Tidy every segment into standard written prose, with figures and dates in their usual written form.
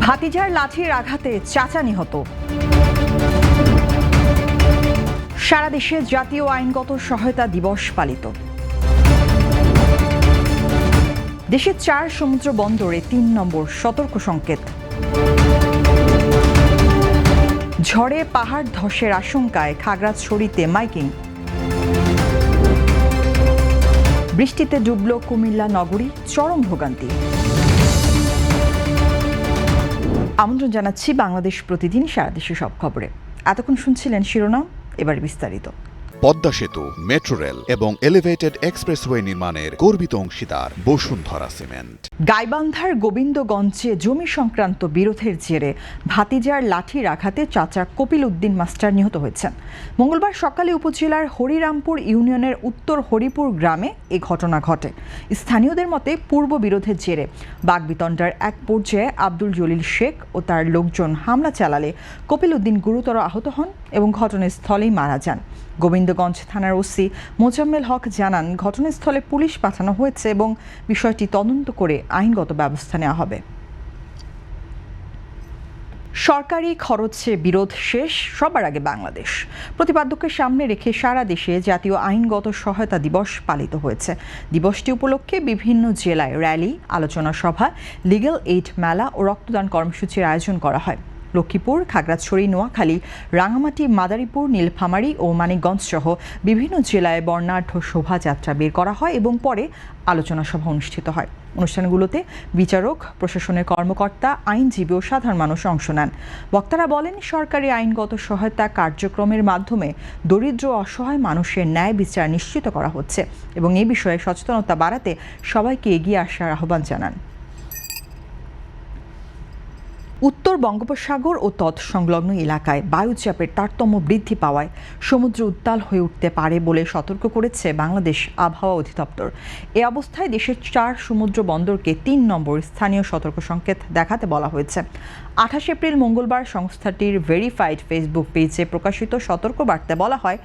ভাতিজার লাঠির আঘাতে চাচা নিহত। সারা দেশে জাতীয় আইনগত সহায়তা দিবস পালিত। দেশের 4 সমুদ্র বন্দরে 3 নম্বর সতর্ক সংকেত। ঝড়ে পাহাড় ধসের আশঙ্কায় খাগড়াছড়িতে মাইকিং। বৃষ্টিতে ডুবল কুমিল্লা নগরী, চরম ভোগান্তি। আমন্ত্রণ জানাচ্ছি বাংলাদেশ প্রতিদিন সারা দেশের সব খবরে। এতক্ষণ শুনছিলেন শিরোনাম, এবার বিস্তারিত। পদ্মা সেতু, মেট্রো রেল এবং এলিভেটেড এক্সপ্রেসওয়ে নির্মাণের গর্বিত অংশীদার বসুন্ধরা সিমেন্ট। গাইবান্ধার গোবিন্দগঞ্জে জমি সংক্রান্ত বিরোধের জেরে ভাতিজার লাঠির আঘাতে চাচা কপিল উদ্দিন মাস্টার নিহত হয়েছেন। মঙ্গলবার সকালে উপজেলার হরিরামপুর ইউনিয়নের উত্তর হরিপুর গ্রামে এ ঘটনা ঘটে। স্থানীয়দের মতে পূর্ব বিরোধের জেরে বাগবিতণ্ডার এক পর্যায়ে আব্দুল জলিল শেখ ও তার লোকজন হামলা চালালে কপিল উদ্দিন গুরুতর আহত হন এবং ঘটনাস্থলেই মারা যান। গোবিন্দগঞ্জ থানার ওসি মোজাম্মেল হক জানান, ঘটনাস্থলে পুলিশ পাঠানো হয়েছে এবং বিষয়টি তদন্ত করে আইনগত ব্যবস্থা নেওয়া হবে। সরকারি খরচে বিরোধ শেষ, সবার আগে বাংলাদেশ প্রতিপাদ্যকে সামনে রেখে সারা দেশে জাতীয় আইনগত সহায়তা দিবস পালিত হয়েছে। দিবসটি উপলক্ষে বিভিন্ন জেলায় র্যালি, আলোচনা সভা, লিগ্যাল এইড মেলা ও রক্তদান কর্মসূচির আয়োজন করা হয়। লক্ষ্মীপুর, খাগড়াছড়ি, নোয়াখালী, রাঙামাটি, মাদারীপুর, নীলফামারী ও মানিকগঞ্জ সহ বিভিন্ন জেলায় বর্ণাঢ্য শোভাযাত্রা বের করা হয় এবং পরে আলোচনা সভা অনুষ্ঠিত হয়। অনুষ্ঠানগুলোতে বিচারক, প্রশাসনের কর্মকর্তা, আইনজীবী ও সাধারণ মানুষ অংশ নেন। বক্তারা বলেন, সরকারি আইনগত সহায়তা কার্যক্রমের মাধ্যমে দরিদ্র অসহায় মানুষের ন্যায় বিচার নিশ্চিত করা হচ্ছে এবং এ বিষয়ে সচেতনতা বাড়াতে সবাইকে এগিয়ে আসার আহ্বান জানান। উত্তর বঙ্গোপসাগর ও তৎসংলগ্ন এলাকায় বায়ুচাপের তারতম্য বৃদ্ধি পাওয়ায় সমুদ্র উত্তাল হয়ে উঠতে পারে বলে সতর্ক করেছে বাংলাদেশ আবহাওয়া অধিদপ্তর। এ অবস্থায় দেশের 4 সমুদ্র বন্দরকে 3 নম্বর স্থানীয় সতর্ক সংকেত দেখাতে বলা হয়েছে। 28 এপ্রিল মঙ্গলবার সংস্থাটির ভেরিফাইড ফেসবুক পেজে প্রকাশিত সতর্কবার্তায় বলা হয়,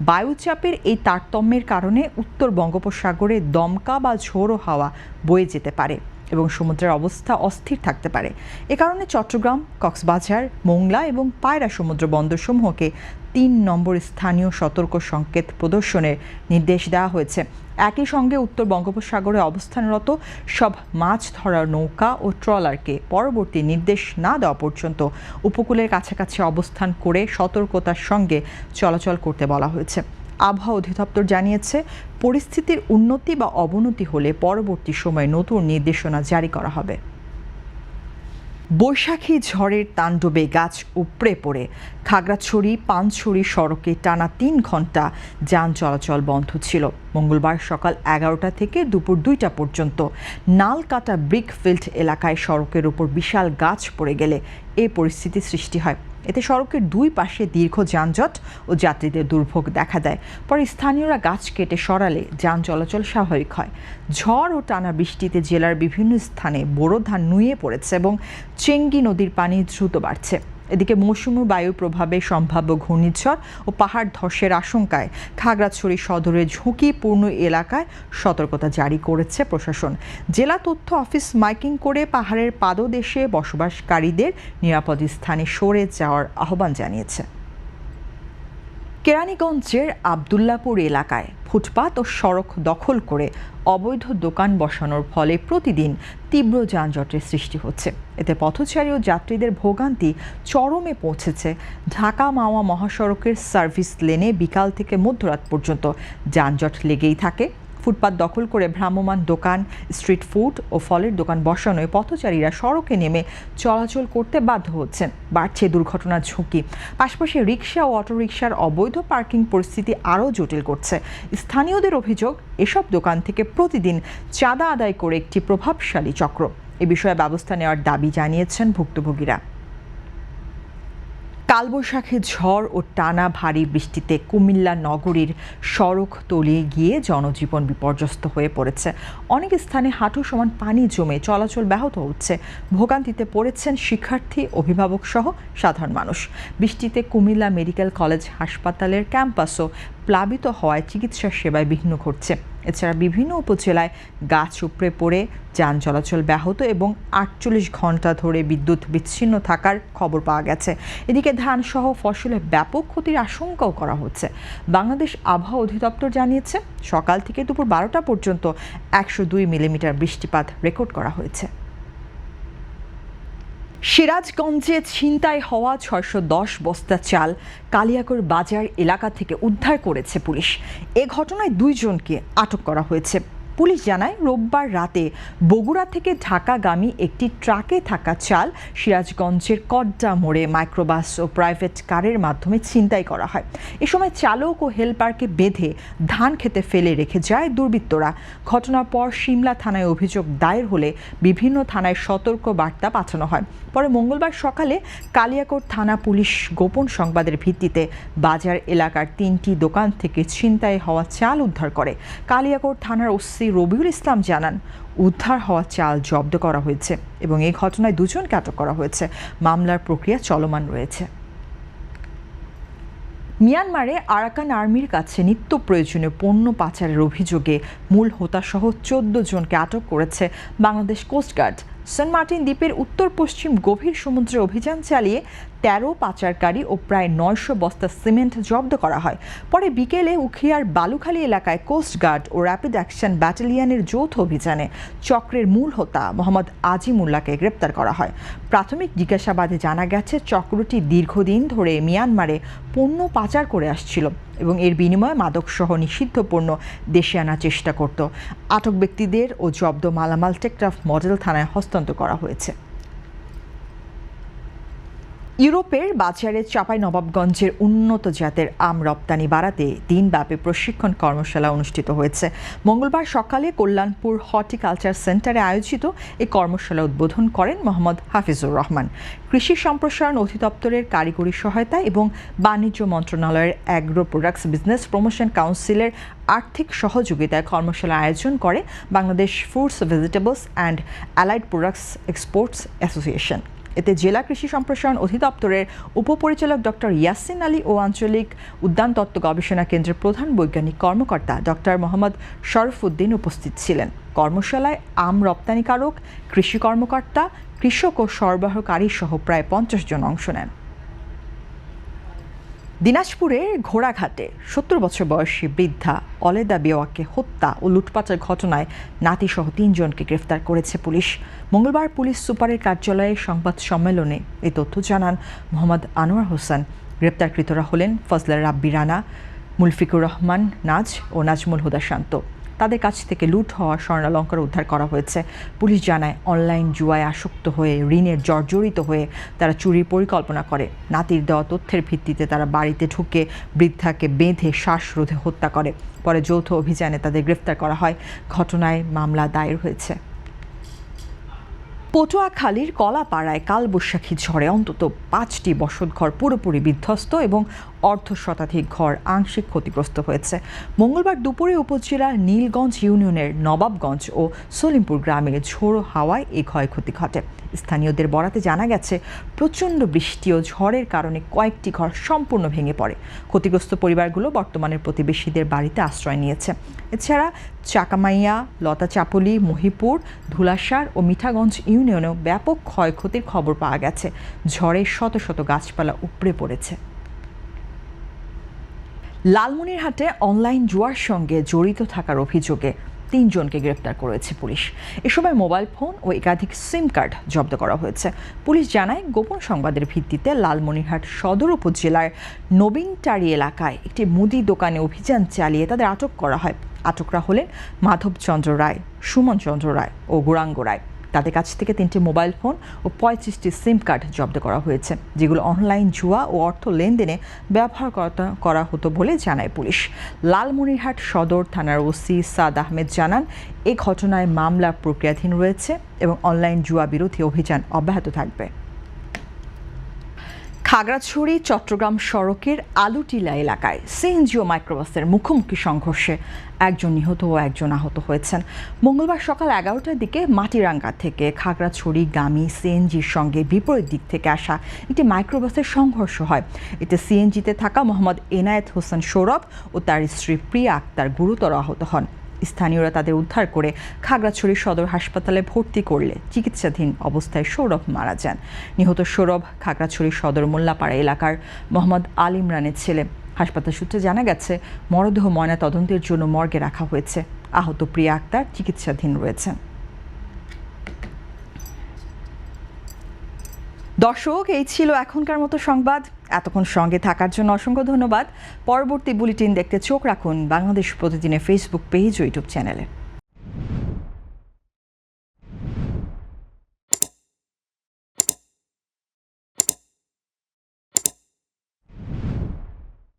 বায়ুচাপের এই তারতম্যের কারণে উত্তর বঙ্গোপসাগরে দমকা বা ঝোড়ো হাওয়া বয়ে যেতে পারে এবং সমুদ্রের অবস্থা অস্থির থাকতে পারে। এ কারণে চট্টগ্রাম, কক্সবাজার, মোংলা এবং পায়রা সমুদ্র বন্দরসমূহকে 3 নম্বর স্থানীয় সতর্ক সংকেত প্রদর্শনের নির্দেশ দেওয়া হয়েছে। একই সঙ্গে উত্তর বঙ্গোপসাগরে অবস্থানরত সব মাছ ধরার নৌকা ও ট্রলারকে পরবর্তী নির্দেশ না দেওয়া পর্যন্ত উপকূলের কাছাকাছি অবস্থান করে সতর্কতার সঙ্গে চলাচল করতে বলা হয়েছে। আবহাওয়া অধিদপ্তর জানিয়েছে, পরিস্থিতির উন্নতি বা অবনতি হলে পরবর্তী সময়ে নতুন নির্দেশনা জারি করা হবে। বৈশাখী ঝড়ের তাণ্ডবে গাছ উপড়ে পড়ে খাগড়াছড়ি পানছড়ি সড়কে টানা 3 ঘন্টা যান চলাচল বন্ধ ছিল। মঙ্গলবার সকাল 11টা থেকে দুপুর 2টা পর্যন্ত নালকাটা ব্রিকফিল্ড এলাকায় সড়কের উপর বিশাল গাছ পড়ে গেলে এ পরিস্থিতি সৃষ্টি হয়। এতে সড়কের 2 পাশে দীর্ঘ যানজট ও যাত্রীদের দুর্ভোগ দেখা দেয়। পরে স্থানীয়রা গাছ কেটে সরালে যান চলাচল স্বাভাবিক হয়। ঝড় ও টানা বৃষ্টিতে জেলার বিভিন্ন স্থানে বোরো ধান নুয়ে পড়েছে এবং চেঙ্গি নদীর পানি দ্রুত বাড়ছে। এদিকে মৌসুমী বায়ুর প্রভাবে সম্ভাব্য ঘূর্ণিঝড় ও পাহাড় ধসের আশঙ্কায় খাগড়াছড়ি সদরের ঝুঁকিপূর্ণ এলাকায় সতর্কতা জারি করেছে প্রশাসন। জেলা তথ্য অফিস মাইকিং করে পাহাড়ের পাদদেশে বসবাসকারীদের নিরাপদ স্থানে সরে যাওয়ার আহ্বান জানিয়েছে। কেরানীগঞ্জের আবদুল্লাপুর এলাকায় ফুটপাত ও সড়ক দখল করে অবৈধ দোকান বসানোর ফলে প্রতিদিন তীব্র যানজটের সৃষ্টি হচ্ছে। এতে পথচারী ও যাত্রীদের ভোগান্তি চরমে পৌঁছেছে। ঢাকা মাওয়া মহাসড়কের সার্ভিস লেনে বিকাল থেকে মধ্যরাত পর্যন্ত যানজট লেগেই থাকে। ফুটপাত দখল করে ভ্রাম্যমাণ দোকান, স্ট্রিট ফুড ও ফলের দোকান বসানোয় পথচারীরা সড়কে নেমে চলাচল করতে বাধ্য হচ্ছেন। বাড়ছে দুর্ঘটনার ঝুঁকি। পাশাপাশি রিকশা ও অটোরিকশার অবৈধ পার্কিং পরিস্থিতি আরও জটিল করছে। স্থানীয়দের অভিযোগ, এসব দোকান থেকে প্রতিদিন চাঁদা আদায় করে একটি প্রভাবশালী চক্র। এ বিষয়ে ব্যবস্থা নেওয়ার দাবি জানিয়েছেন ভুক্তভোগীরা। কালবৈশাখী ঝড় ও টানা ভারী বৃষ্টিতে কুমিল্লা নগরীর সড়ক তলিয়ে গিয়ে জনজীবন বিপর্যস্ত হয়ে পড়েছে। অনেক স্থানে হাঁটু সমান পানি জমে চলাচল ব্যাহত হচ্ছে। ভোগান্তিতে পড়েছেন শিক্ষার্থী, অভিভাবক সহ সাধারণ মানুষ। বৃষ্টিতে কুমিল্লা মেডিকেল কলেজ হাসপাতালের ক্যাম্পাসও প্লাবিত হওয়ায় চিকিৎসা সেবায় বিঘ্ন ঘটছে। এছাড়া বিভিন্ন উপজেলায় গাছ উপড়ে পড়ে যান চলাচল ব্যাহত এবং ৪৮ ঘন্টা ধরে বিদ্যুৎ বিচ্ছিন্ন থাকার খবর পাওয়া গেছে। এদিকে ধান সহ ফসলের ব্যাপক ক্ষতির আশঙ্কাও করা হচ্ছে। বাংলাদেশ আবহাওয়া অধিদপ্তর জানিয়েছে, সকাল থেকে দুপুর ১২টা পর্যন্ত ১০২ মিলিমিটার বৃষ্টিপাত রেকর্ড করা হয়েছে। সিরাজগঞ্জে ছিনতাই হওয়া ৬১০ বস্তা চাল কালিয়াকৈর বাজার এলাকা থেকে উদ্ধার করেছে পুলিশ। এ ঘটনায় ২ জনকে আটক করা হয়েছে। পুলিশ জানায়, রোববার রাতে বগুড়া থেকে ঢাকাগামী একটি ট্রাকে থাকা চাল সিরাজগঞ্জের কড্ডা মোড়ে মাইক্রোবাস ও প্রাইভেট কারের মাধ্যমে ছিনতাই করা হয়। এ সময় চালক ও হেলপারকে বেঁধে ধান খেতে ফেলে রেখে যায় দুর্বৃত্তরা। ঘটনার পর সিমলা থানায় অভিযোগ দায়ের হলে বিভিন্ন থানায় সতর্ক বার্তা পাঠানো হয়। পরে মঙ্গলবার সকালে কালিয়াকৈর থানা পুলিশ গোপন সংবাদের ভিত্তিতে বাজার এলাকার ৩টি দোকান থেকে ছিনতাই হওয়া চাল উদ্ধার করে। কালিয়াকৈর থানার ওসি রবিউল ইসলাম জানান, উদ্ধার হওয়া চাল জব্দ করা হয়েছে এবং এই ঘটনায় ২ জনকে আটক করা হয়েছে। মামলার প্রক্রিয়া চলমান রয়েছে। মিয়ানমারে আরাকান আর্মির কাছে নিত্য প্রয়োজনীয় পণ্য পাচারের অভিযোগে মূল হোতাসহ ১৪ জনকে আটক করেছে বাংলাদেশ কোস্টগার্ড। সেন্ট মার্টিন দ্বীপের উত্তর পশ্চিম গভীর সমুদ্রে অভিযান চালিয়ে ১৩ পাচারকারী ও প্রায় ৯০০ বস্তা সিমেন্ট জব্দ করা হয়। পরে বিকেলে উখিয়ার বালুখালী এলাকায় কোস্টগার্ড ও র্যাপিড অ্যাকশন ব্যাটালিয়নের যৌথ অভিযানে চক্রের মূল হোতা মোহাম্মদ আজিমুল্লাহকে গ্রেপ্তার করা হয়। প্রাথমিক জিজ্ঞাসাবাদে জানা গেছে, চক্রটি দীর্ঘদিন ধরে মিয়ানমারে পণ্য পাচার করে আসছিল এবং এর বিনিময়ে মাদকসহ নিষিদ্ধ পণ্য দেশে আনার চেষ্টা করত। আটক ব্যক্তিদের ও জব্দ মালামাল টেকনাফ মডেল থানায় হস্তান্তর করা হয়েছে। ইউরোপের বাজারে চাঁপাইনবাবগঞ্জের উন্নত জাতের আম রপ্তানি বাড়াতে দিনব্যাপী প্রশিক্ষণ কর্মশালা অনুষ্ঠিত হয়েছে। মঙ্গলবার সকালে কল্যাণপুর হর্টিকালচার সেন্টারে আয়োজিত এই কর্মশালা উদ্বোধন করেন মোহাম্মদ হাফিজুর রহমান। কৃষি সম্প্রসারণ অধিদপ্তরের কারিগরি সহায়তা এবং বাণিজ্য মন্ত্রণালয়ের অ্যাগ্রো প্রোডাক্টস বিজনেস প্রমোশন কাউন্সিলের আর্থিক সহযোগিতায় কর্মশালা আয়োজন করে Bangladesh foods, vegetables and allied products exports association. এতে জেলা কৃষি সম্প্রসারণ অধিদপ্তরের উপপরিচালক ডক্টর ইয়াসিন আলী ও আঞ্চলিক উদ্যান তত্ত্ব গবেষণা কেন্দ্রের প্রধান বৈজ্ঞানিক কর্মকর্তা ডক্টর মোহাম্মদ শরফুদ্দিন উপস্থিত ছিলেন। কর্মশালায় আম রপ্তানিকারক, কৃষি কর্মকর্তা, কৃষক ও সরবরাহকারী সহ প্রায় ৫০ জন অংশ নেন। দিনাজপুরের ঘোড়াঘাটে ৭০ বছর বয়সী বৃদ্ধা অলেদা বেওয়াকে হত্যা ও লুটপাটের ঘটনায় নাতিসহ ৩ জনকে গ্রেফতার করেছে পুলিশ। মঙ্গলবার পুলিশ সুপারের কার্যালয়ে সংবাদ সম্মেলনে এই তথ্য জানান মোহাম্মদ আনোয়ার হোসেন। গ্রেপ্তারকৃতরা হলেন ফজলা রাব্বি রানা, মুলফিকুর রহমান নাজ ও নাজমুল হুদা শান্ত। তাদের কাছ থেকে লুট হওয়া স্বর্ণালঙ্কার উদ্ধার করা হয়েছে। পুলিশ জানায়, অনলাইন জুয়ায় আসক্ত হয়ে ঋণের জর্জরিত হয়ে তারা চুরির পরিকল্পনা করে। নাতির দেওয়া তথ্যের ভিত্তিতে তারা বাড়িতে ঢুকে বৃদ্ধাকে বেঁধে শ্বাসরোধে হত্যা করে। পরে যৌথ অভিযানে তাদের গ্রেফতার করা হয়। ঘটনায় মামলা দায়ের হয়েছে। পটুয়াখালীর কলাপাড়ায় কালবৈশাখী ঝড়ে অন্তত ৫টি বসতঘর পুরোপুরি বিধ্বস্ত এবং অর্ধশতাধিক ঘর আংশিক ক্ষতিগ্রস্ত হয়েছে। মঙ্গলবার দুপুরে উপজেলার নীলগঞ্জ ইউনিয়নের নবাবগঞ্জ ও সলিমপুর গ্রামে ঝোড়ো হাওয়ায় এই ক্ষয়ক্ষতি ঘটে। স্থানীয়দের বরাতে জানা গেছে, প্রচণ্ড বৃষ্টি ও ঝড়ের কারণে কয়েকটি ঘর সম্পূর্ণ ভেঙে পড়ে। ক্ষতিগ্রস্ত পরিবারগুলো বর্তমানে প্রতিবেশীদের বাড়িতে আশ্রয় নিয়েছে। এছাড়া চাকামাইয়া, লতাচাপলি, মহিপুর, ধুলাসার ও মিঠাগঞ্জ ইউনিয়নেও ব্যাপক ক্ষয়ক্ষতির খবর পাওয়া গেছে। ঝড়ে শত শত গাছপালা উপড়ে পড়েছে। লালমনিরহাটে অনলাইন জুয়ার সঙ্গে জড়িত থাকার অভিযোগে ৩ জনকে গ্রেপ্তার করেছে পুলিশ। এ সময় মোবাইল ফোন ও একাধিক সিম কার্ড জব্দ করা হয়েছে। পুলিশ জানায়, গোপন সংবাদের ভিত্তিতে লালমনিরহাট সদর উপজেলার নবীনটারি এলাকায় একটি মুদি দোকানে অভিযান চালিয়ে তাদের আটক করা হয়। আটকরা হলেন মাধবচন্দ্র রায়, সুমন চন্দ্র রায় ও গৌরাঙ্গ রায়। তাদের কাছ থেকে 3টি মোবাইল ফোন ও 35টি সিম কার্ড জব্দ করা হয়েছে, যেগুলো অনলাইন জুয়া ও অর্থ লেনদেনে ব্যবহার করা হতো বলে জানায় পুলিশ। লালমনিরহাট সদর থানার ওসি সাদ আহমেদ জানান, এই ঘটনায় মামলা প্রক্রিয়াধীন রয়েছে এবং অনলাইন জুয়া বিরোধী অভিযান অব্যাহত থাকবে। খাগড়াছড়ি চট্টগ্রাম সড়কের আলুটিলা এলাকায় সিএনজি ও মাইক্রোবাসের মুখোমুখি সংঘর্ষে একজন নিহত ও একজন আহত হয়েছেন। মঙ্গলবার সকাল 11টার দিকে মাটিরাঙ্গা থেকে খাগড়াছড়ি গামী সিএনজির সঙ্গে বিপরীত দিক থেকে আসা একটি মাইক্রোবাসের সংঘর্ষ হয়। এতে সিএনজিতে থাকা মোহাম্মদ এনায়েত হোসেন সৌরভ ও তার স্ত্রী প্রিয়া আক্তার গুরুতর আহত হন। স্থানীয়রা তাদের উদ্ধার করে খাগড়াছড়ি সদর হাসপাতালে ভর্তি করলে চিকিৎসাধীন অবস্থায় সৌরভ মারা যান। নিহত সৌরভ খাগড়াছড়ি সদর মোল্লাপাড়া এলাকার মোহাম্মদ আল ইমরানের ছেলে। হাসপাতাল সূত্রে জানা গেছে, মরদেহ ময়না তদন্তের জন্য মর্গে রাখা হয়েছে। আহত প্রিয়া আক্তার চিকিৎসাধীন রয়েছেন। দর্শক, এই ছিল এখনকার মতো সংবাদ। এতক্ষণ সঙ্গে থাকার জন্য অসংখ্য ধন্যবাদ। পরবর্তী বুলেটিন দেখতে চোখ রাখুন বাংলাদেশ প্রতিদিনের ফেসবুক পেজ ও ইউটিউব চ্যানেলে।